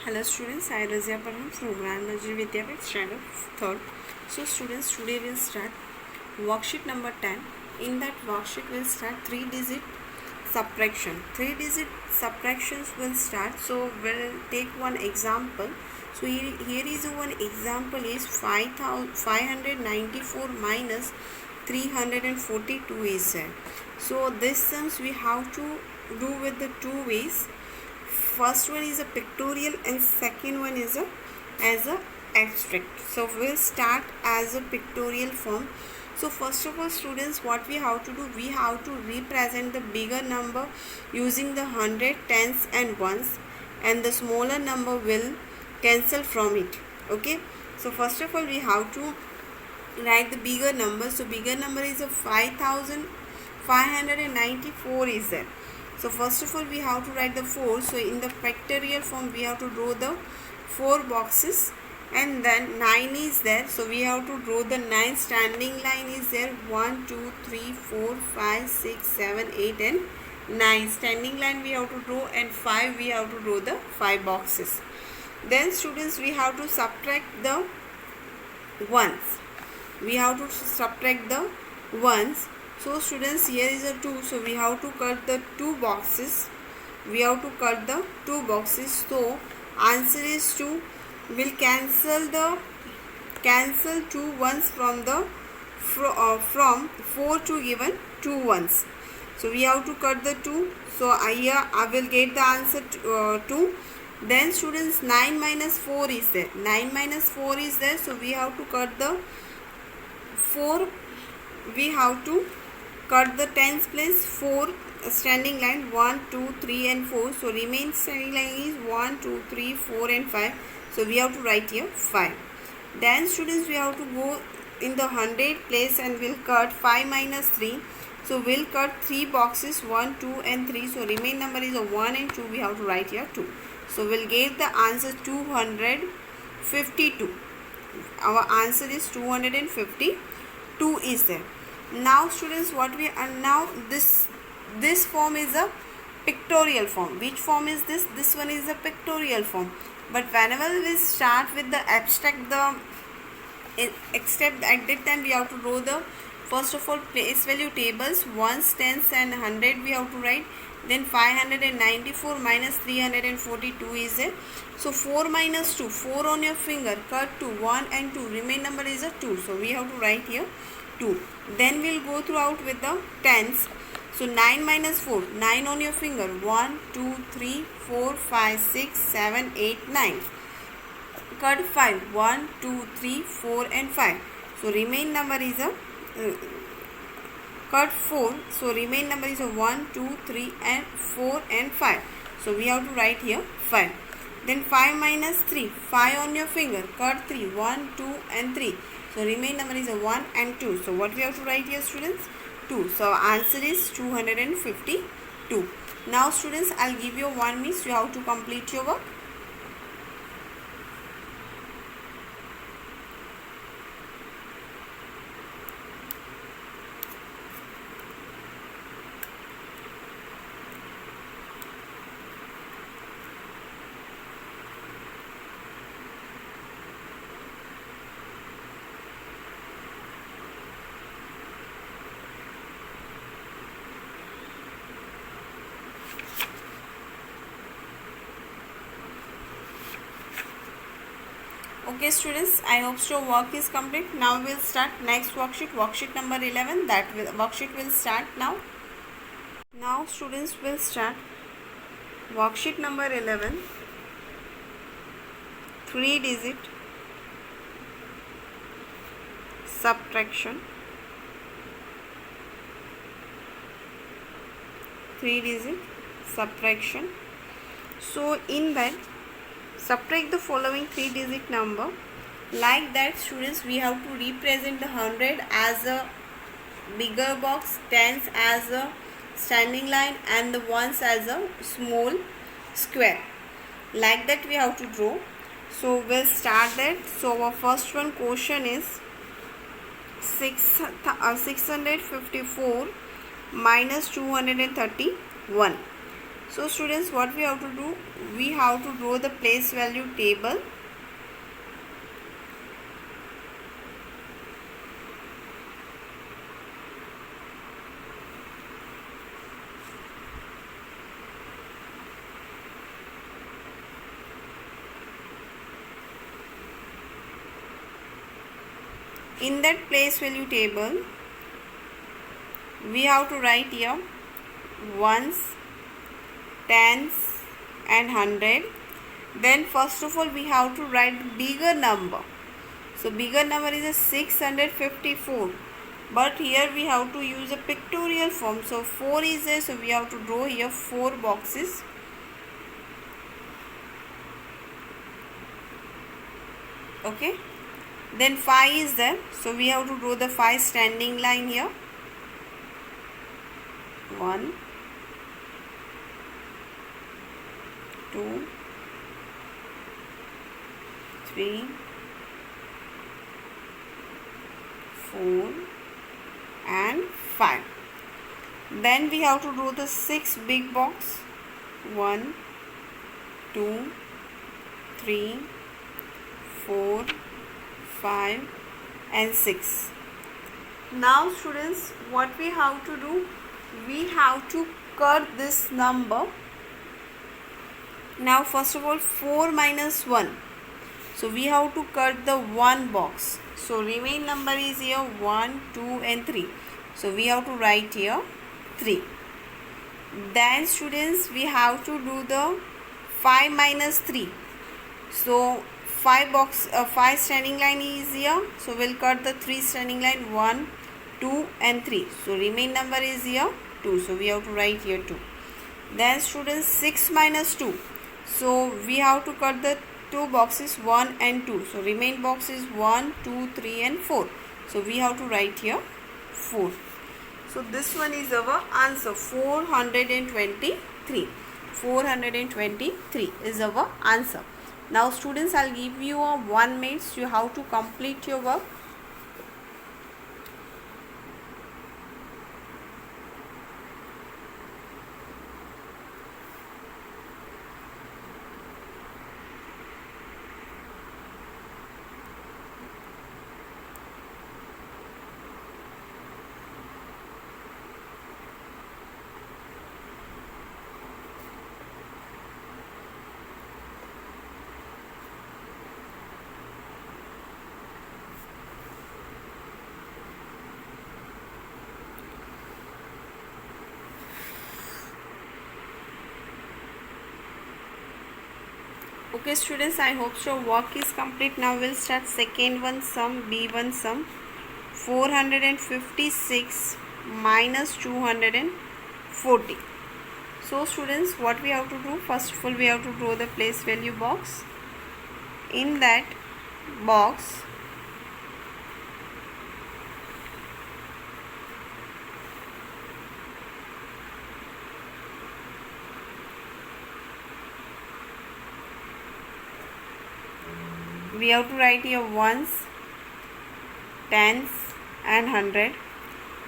Hello students, I Razia Parham from Grand Major Vidyapith Standard 3rd. So students, today we'll start worksheet number 10. In that worksheet we'll start 3-digit subtraction. 3-digit subtractions will start. So we'll take one example. So here is one example is 594 minus 342 is there. So this sums we have to do with the two ways. First one is a pictorial and second one is as a abstract. So we'll start as a pictorial form. So first of all students, what we have to do, we have to represent the bigger number using the 100, tens and ones, and the smaller number will cancel from it. Okay, so first of all we have to write the bigger number. So bigger number is a 5594 is there. So first of all we have to write the 4. So in the pictorial form we have to draw the 4 boxes, and then 9 is there. So we have to draw the 9 standing line is there. 1, 2, 3, 4, 5, 6, 7, 8 and 9 standing line we have to draw, and 5 we have to draw the 5 boxes. Then students we have to subtract the ones. We have to subtract the ones. So students, here is a 2. So we have to cut the 2 boxes. We have to cut the 2 boxes. So answer is 2. We'll cancel 2 ones from 4 to given 2 ones. So we have to cut the 2. So here I will get the answer 2. Then students, 9 minus 4 is there. 9 minus 4 is there. So we have to cut the 4. We have to cut the tens place 4 standing line, 1, 2, 3 and 4. So remain standing line is 1, 2, 3, 4 and 5. So we have to write here 5. Then students, we have to go in the 100 place and we'll cut 5 minus 3. So we'll cut 3 boxes, 1, 2 and 3. So remain number is a 1 and 2. We have to write here 2. So we'll get the answer 252. Our answer is 252 is there. Now students, what we are now, this form is a pictorial form. Which form is this? This one is a pictorial form. But whenever we start with the abstract, except at that time we have to draw the first of all place value tables, ones, tens and 100 we have to write. Then 594 minus 342 is it. So 4 minus 2, 4 on your finger, cut 2, 1 and 2, remain number is a 2. So we have to write here 2. Then we'll go throughout with the tens. So 9 minus 4, 9 on your finger, 1, 2, 3, 4, 5, 6, 7, 8, 9. Cut 5, 1, 2, 3, 4 and 5. So remain number is a cut 4. So remain number is a 1, 2, 3 and 4 and 5. So we have to write here 5. Then 5 minus 3, 5 on your finger, cut 3, 1, 2 and 3. So remain number is a 1 and 2. So what we have to write here students? 2. So answer is 252. Now students, I'll give you 1 minute. You have to complete your work. Okay students, I hope your work is complete. Now we'll start next worksheet number 11. Worksheet will start now. Now students, will start worksheet number 11, 3-digit subtraction. 3-digit subtraction. So in that, subtract the following 3-digit number. Like that students, we have to represent the 100 as a bigger box, tens as a standing line and the ones as a small square. Like that we have to draw. So we'll start that. So our first one question is 654 minus 231. So students, what we have to do, we have to draw the place value table. In that place value table, we have to write here ones, tens and 100. Then first of all we have to write the bigger number. So bigger number is a 654, but here we have to use a pictorial form. So 4 is there, so we have to draw here 4 boxes. Okay, then 5 is there, so we have to draw the 5 standing line here. 1, 2, 3, 4 and 5. Then we have to draw the 6 big box. 1, 2, 3, 4, 5 and 6. Now students, what we have to do, we have to cut this number. Now first of all 4 minus 1. So we have to cut the 1 box. So remain number is here 1, 2 and 3. So we have to write here 3. Then students, we have to do the 5 minus 3. So 5 standing line is here. So we'll cut the 3 standing line, 1, 2 and 3. So remain number is here 2. So we have to write here 2. Then students, 6 minus 2. So we have to cut the 2 boxes, 1 and 2. So remain box is 1, 2, 3 and 4. So we have to write here 4. So this one is our answer, 423. 423 is our answer. Now students, I'll give you a 1 minute. You have to complete your work. Okay students, I hope so work is complete. Now we'll start second one sum, B1 sum. 456 minus 240. So students, what we have to do, first of all we have to draw the place value box. In that box, we have to write here ones, tens and 100.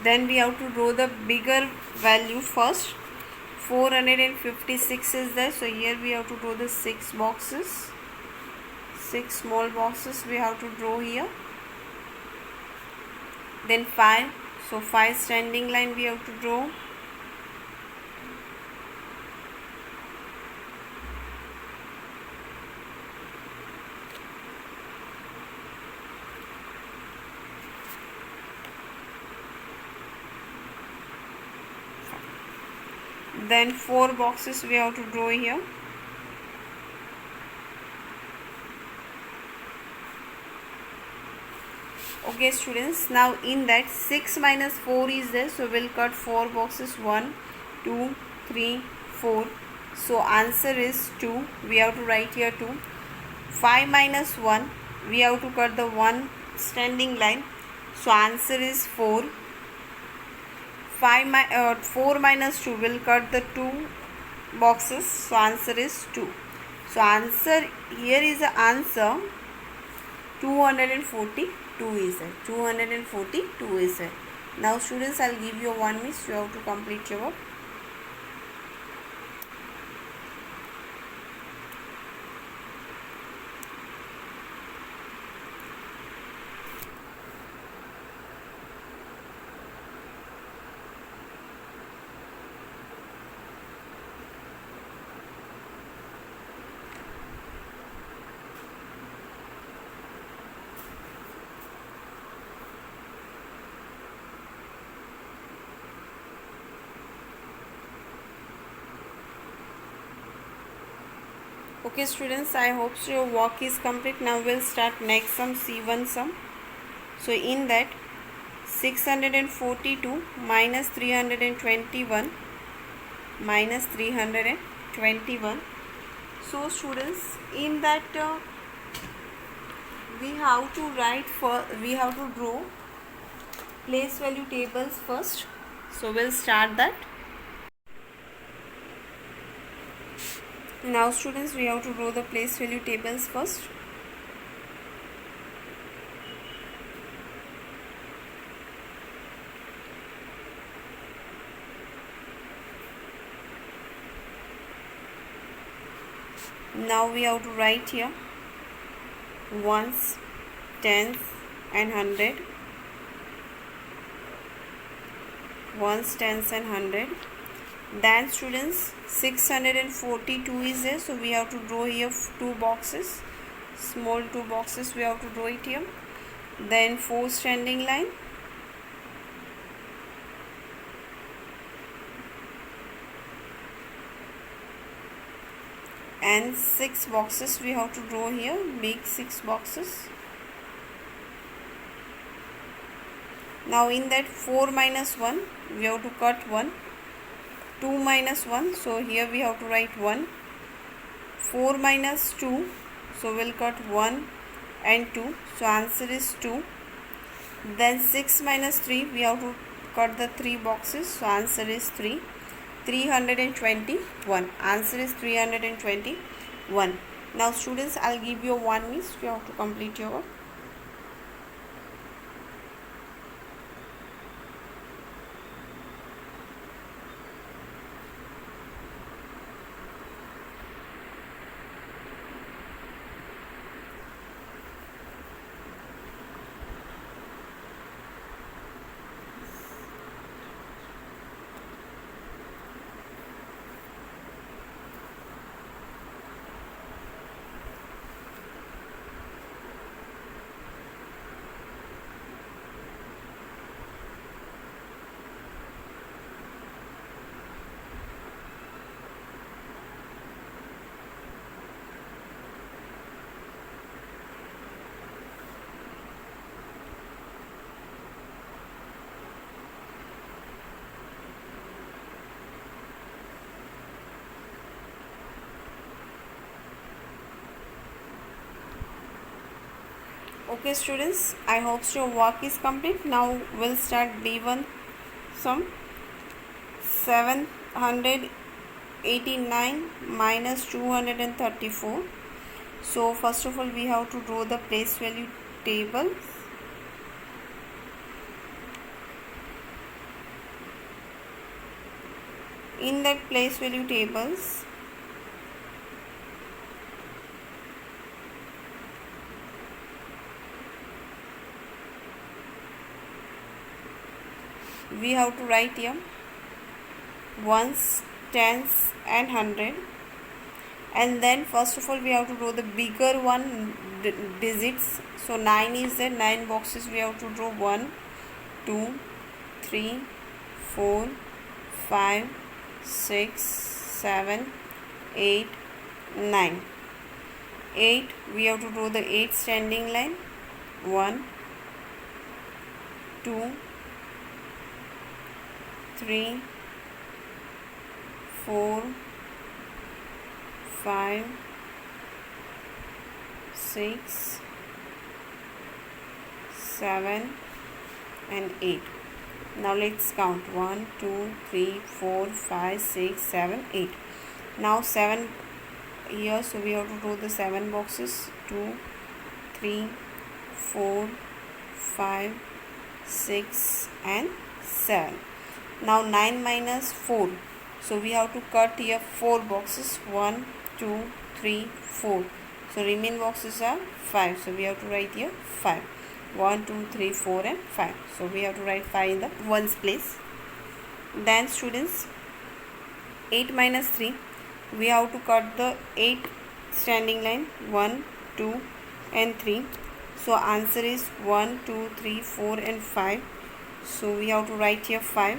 Then we have to draw the bigger value first. 456 is there, so here we have to draw the 6 boxes. 6 small boxes we have to draw here. Then 5, so 5 standing line we have to draw. Then 4 boxes we have to draw here. Okay students, now in that 6 minus 4 is there, so we'll cut 4 boxes, 1, 2, 3, 4. So answer is 2. We have to write here 2. 5 minus 1, we have to cut the 1 standing line. So answer is 4. 4 minus 2, will cut the 2 boxes. So answer is 2. So answer here is the answer 242 is there. 242 is there. Now students, I'll give you 1 minute. You have to complete your work. Okay students, I hope so your work is complete. Now we'll start next sum, C1 sum. So in that 642 minus 321 minus 321. So students, in that we have to draw place value tables first. So we'll start that. Now students, we have to draw the place value tables first. Now we have to write here ones, tens and hundred. Ones, tens and hundred. Then students, 642 is there, so we have to draw here two boxes, small two boxes we have to draw it here. Then 4 standing line, and 6 boxes we have to draw here, big 6 boxes. Now in that 4 minus 1 we have to cut 1, 2 minus 1, so here we have to write 1, 4 minus 2, so we'll cut 1 and 2, so answer is 2. Then 6 minus 3, we have to cut the 3 boxes, so answer is 3. 321, answer is 321. Now students, I'll give you 1 minute, you have to complete your work. Okay students, I hope your work is complete. Now we'll start B1 sum. 789 minus 234. So first of all, we have to draw the place value table. In that place value tables, we have to write here ones, tens and hundred, and then first of all we have to draw the bigger one digits. So 9 is there, 9 boxes we have to draw. 1, 2, 3, 4, 5, 6, 7, 8, 9. 8 we have to draw the 8 standing line. 1, 2, 3, 4, 5, 6, 7 and 8. Now let's count 1, 2, 3, 4, 5, 6, 7, 8. Now 7 here, so we have to draw the 7 boxes. 2, 3, 4, 5, 6 and 7. Now 9 minus 4, so we have to cut here 4 boxes. 1, 2, 3, 4. So remaining boxes are 5, so we have to write here 5. 1, 2, 3, 4 and 5. So we have to write 5 in the ones place. Then students, 8 minus 3, we have to cut the 8 standing line. 1, 2 and 3. So answer is 1, 2, 3, 4 and 5. So we have to write here 5.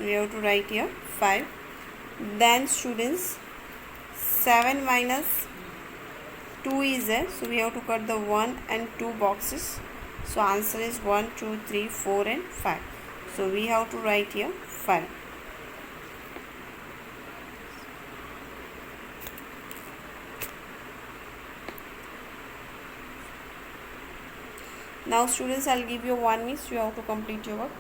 We have to write here 5. Then students, 7 minus 2 is there, so we have to cut the 1 and 2 boxes. So answer is 1, 2, 3, 4 and 5. So we have to write here 5. Now students, I'll give you 1 minute, you have to complete your work.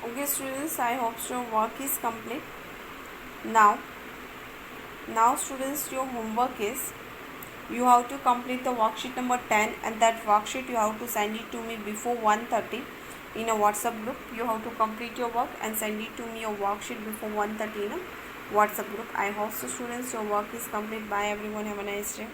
Okay students, I hope your work is complete. Now students, your homework is you have to complete the worksheet number 10, and that worksheet you have to send it to me before 1:30 in a WhatsApp group. You have to complete your work and send it to me your worksheet before 1:30 in a WhatsApp group. I hope so students, your work is complete. Bye everyone, have a nice day.